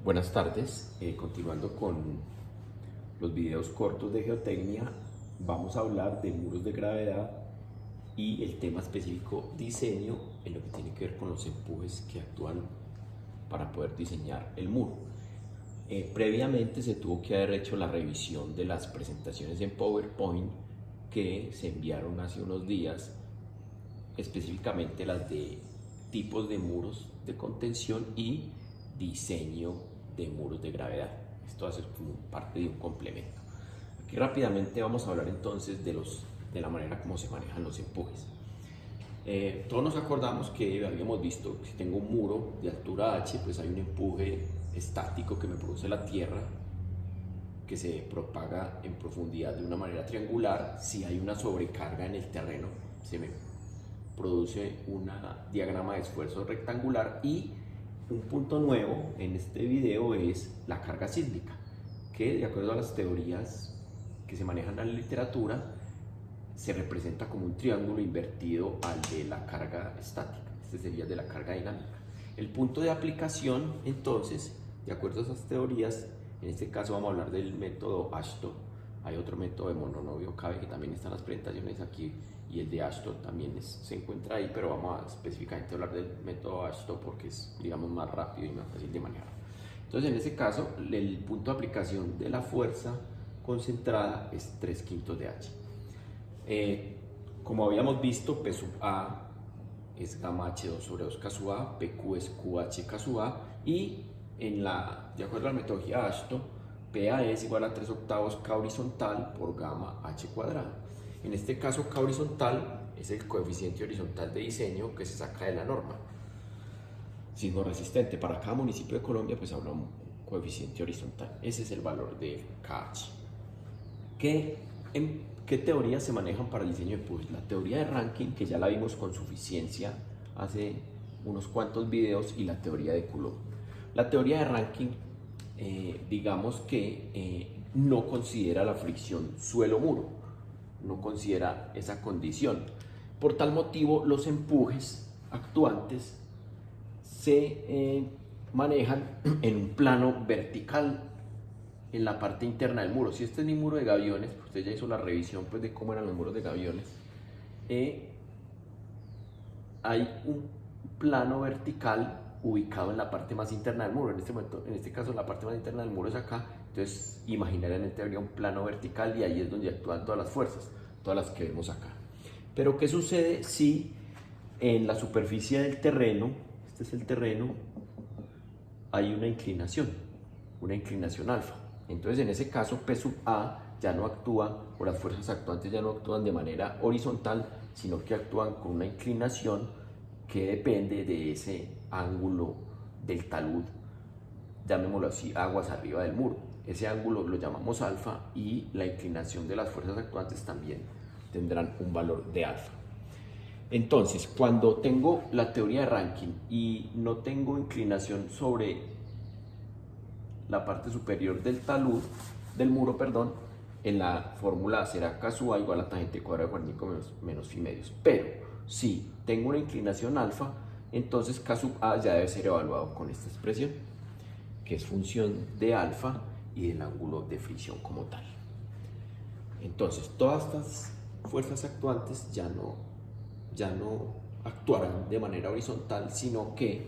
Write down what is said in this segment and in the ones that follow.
Buenas tardes, continuando con los videos cortos de geotecnia, vamos a hablar de muros de gravedad y el tema específico diseño en lo que tiene que ver con los empujes que actúan para poder diseñar el muro. Previamente se tuvo que haber hecho la revisión de las presentaciones en PowerPoint que se enviaron hace unos días, específicamente las de tipos de muros de contención y diseño de muros de gravedad. Esto hace como parte de un complemento. Aquí rápidamente vamos a hablar entonces de la manera como se manejan los empujes. Todos nos acordamos que habíamos visto que si tengo un muro de altura H, pues hay un empuje estático que me produce la tierra, que se propaga en profundidad de una manera triangular. Si hay una sobrecarga en el terreno, se me produce un diagrama de esfuerzo rectangular. Y un punto nuevo en este video es la carga sísmica, que de acuerdo a las teorías que se manejan en la literatura, se representa como un triángulo invertido al de la carga estática. Este sería el de la carga dinámica. El punto de aplicación, entonces, de acuerdo a esas teorías, en este caso vamos a hablar del método AASHTO. Hay otro método de mononovio Cabe que también está en las presentaciones aquí, y el de AASHTO también se encuentra ahí, pero vamos a específicamente hablar del método AASHTO porque es, digamos, más rápido y más fácil de manejar. Entonces, en ese caso, el punto de aplicación de la fuerza concentrada es 3/5 de H. Como habíamos visto, P sub A es gamma H2 sobre 2K sub A, PQ es QH sub A, y de acuerdo a la metodología AASHTO, PA es igual a 3/8 K horizontal por gamma H cuadrado. En este caso, K horizontal es el coeficiente horizontal de diseño que se saca de la norma sismo resistente. Para cada municipio de Colombia, pues habla un coeficiente horizontal. Ese es el valor de KH. ¿Qué teorías se manejan para el diseño de empujes? La teoría de Rankine, que ya la vimos con suficiencia hace unos cuantos videos, y la teoría de Coulomb. La teoría de Rankine, digamos que no considera la fricción suelo-muro, no considera esa condición. Por tal motivo, los empujes actuantes se manejan en un plano vertical en la parte interna del muro. Si este es mi muro de gaviones, usted ya hizo la revisión pues, de cómo eran los muros de gaviones. Hay un plano vertical ubicado en la parte más interna del muro. En este caso, la parte más interna del muro es acá. Entonces, imaginariamente habría un plano vertical y ahí es donde actúan todas las fuerzas, todas las que vemos acá. Pero, ¿qué sucede si en la superficie del terreno, este es el terreno, hay una inclinación alfa? Entonces, en ese caso, P sub A ya no actúa, o las fuerzas actuantes ya no actúan de manera horizontal, sino que actúan con una inclinación que depende de ese ángulo del talud, llamémoslo así, aguas arriba del muro. Ese ángulo lo llamamos alfa, y la inclinación de las fuerzas actuantes también tendrán un valor de alfa. Entonces, cuando tengo la teoría de Rankine y no tengo inclinación sobre la parte superior del talud, del muro, perdón, en la fórmula será K sub A igual a tangente cuadrada de 45 menos phi medios. Pero si tengo una inclinación alfa, entonces K sub A ya debe ser evaluado con esta expresión, que es función de alfa y del ángulo de fricción como tal. Entonces, todas estas fuerzas actuantes ya no actuarán de manera horizontal, sino que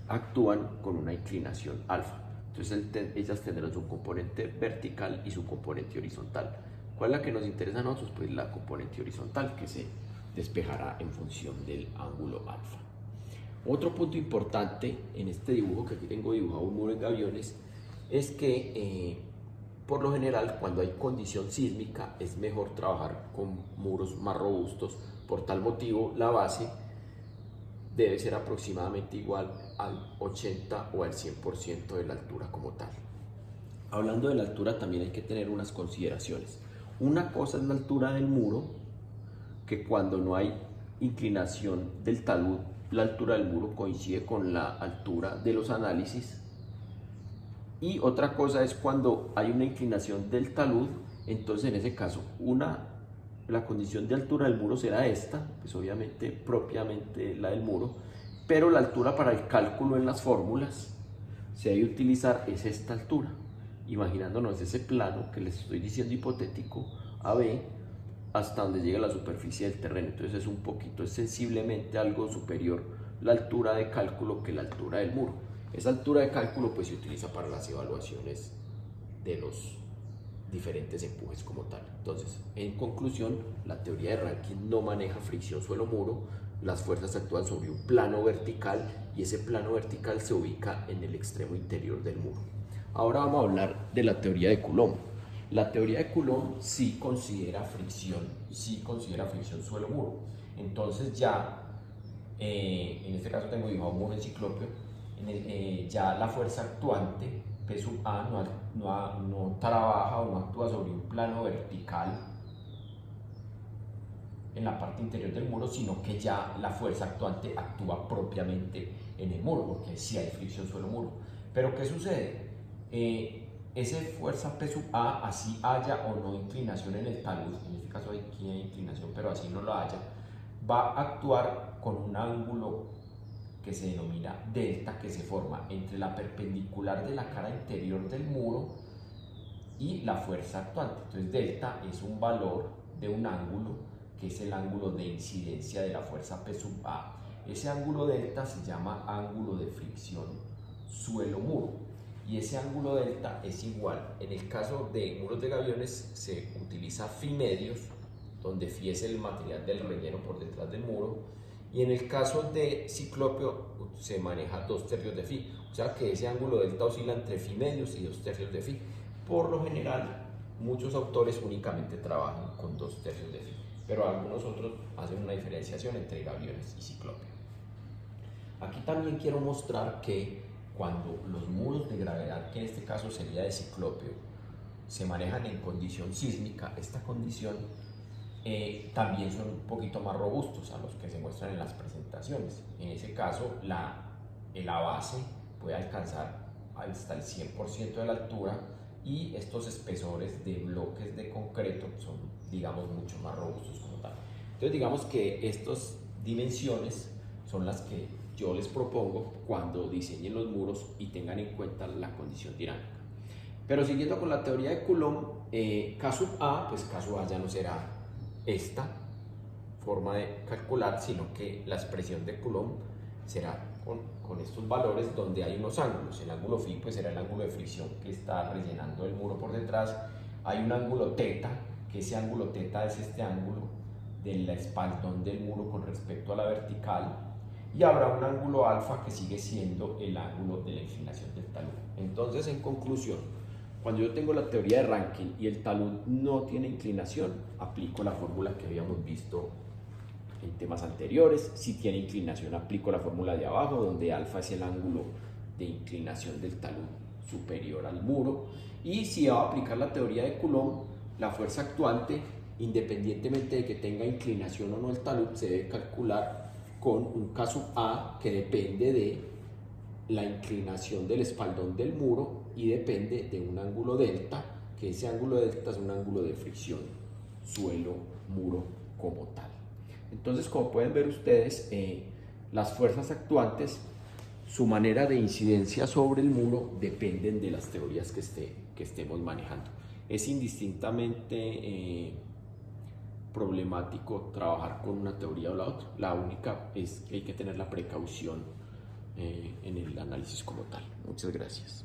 actúan con una inclinación alfa. Entonces, ellas tendrán su componente vertical y su componente horizontal. ¿Cuál es la que nos interesa a nosotros? Pues la componente horizontal, que se despejará en función del ángulo alfa. Otro punto importante en este dibujo, que aquí tengo dibujado un muro en gaviones, es que por lo general, cuando hay condición sísmica, es mejor trabajar con muros más robustos. Por tal motivo, la base debe ser aproximadamente igual al 80 o al 100% de la altura como tal. Hablando de la altura, también hay que tener unas consideraciones. Una cosa es la altura del muro, que cuando no hay inclinación del talud, la altura del muro coincide con la altura de los análisis. Y otra cosa es cuando hay una inclinación del talud. Entonces, en ese caso, la condición de altura del muro será esta, pues obviamente propiamente la del muro, pero la altura para el cálculo en las fórmulas se debe utilizar es esta altura, imaginándonos ese plano que les estoy diciendo hipotético, AB, hasta donde llega la superficie del terreno. Entonces es sensiblemente algo superior la altura de cálculo que la altura del muro. Esa altura de cálculo pues se utiliza para las evaluaciones de los diferentes empujes como tal. Entonces, en conclusión, la teoría de Rankine no maneja fricción suelo-muro. Las fuerzas actúan sobre un plano vertical y ese plano vertical se ubica en el extremo interior del muro. Ahora vamos a hablar de la teoría de Coulomb. La teoría de Coulomb sí considera fricción suelo-muro. Entonces ya, en este caso tengo dibujado un muro en ciclopio, ya la fuerza actuante P sub A no trabaja o no actúa sobre un plano vertical en la parte interior del muro, sino que ya la fuerza actuante actúa propiamente en el muro, porque sí hay fricción suelo-muro. Pero ¿qué sucede? Esa fuerza P sub A, así haya o no inclinación en el talud, en este caso aquí hay inclinación, pero así no lo haya, va a actuar con un ángulo que se denomina delta, que se forma entre la perpendicular de la cara interior del muro y la fuerza actuante. Entonces delta es un valor de un ángulo que es el ángulo de incidencia de la fuerza P sub A. Ese ángulo delta se llama ángulo de fricción suelo-muro y ese ángulo delta es igual. En el caso de muros de gaviones se utiliza phi medios, donde phi es el material del relleno por detrás del muro, y en el caso de ciclopio se maneja 2/3 de phi, o sea que ese ángulo delta oscila entre phi medios y 2/3 de phi. Por lo general, muchos autores únicamente trabajan con 2/3 de phi, pero algunos otros hacen una diferenciación entre gaviones y ciclopio. Aquí también quiero mostrar que cuando los muros de gravedad, que en este caso sería de ciclopio, se manejan en condición sísmica, esta condición también son un poquito más robustos a los que se muestran en las presentaciones. En ese caso, la base puede alcanzar hasta el 100% de la altura y estos espesores de bloques de concreto son, digamos, mucho más robustos como tal. Entonces, digamos que estas dimensiones son las que yo les propongo cuando diseñen los muros y tengan en cuenta la condición dinámica. Pero siguiendo con la teoría de Coulomb, K sub A, pues K sub A ya no será esta forma de calcular, sino que la expresión de Coulomb será con estos valores donde hay unos ángulos. El ángulo phi pues será el ángulo de fricción que está rellenando el muro por detrás. Hay un ángulo teta, que ese ángulo teta es este ángulo del espaldón del muro con respecto a la vertical, y habrá un ángulo alfa que sigue siendo el ángulo de la inclinación del talud. Entonces, en conclusión, cuando yo tengo la teoría de Rankine y el talud no tiene inclinación, aplico la fórmula que habíamos visto en temas anteriores. Si tiene inclinación, aplico la fórmula de abajo, donde alfa es el ángulo de inclinación del talud superior al muro. Y si va a aplicar la teoría de Coulomb, la fuerza actuante, independientemente de que tenga inclinación o no el talud, se debe calcular con un K sub A que depende de la inclinación del espaldón del muro y depende de un ángulo delta, que ese ángulo delta es un ángulo de fricción suelo-muro como tal. Entonces, como pueden ver ustedes, las fuerzas actuantes, su manera de incidencia sobre el muro dependen de las teorías que estemos manejando. Es indistintamente problemático trabajar con una teoría o la otra. La única es que hay que tener la precaución en el análisis como tal. Muchas gracias.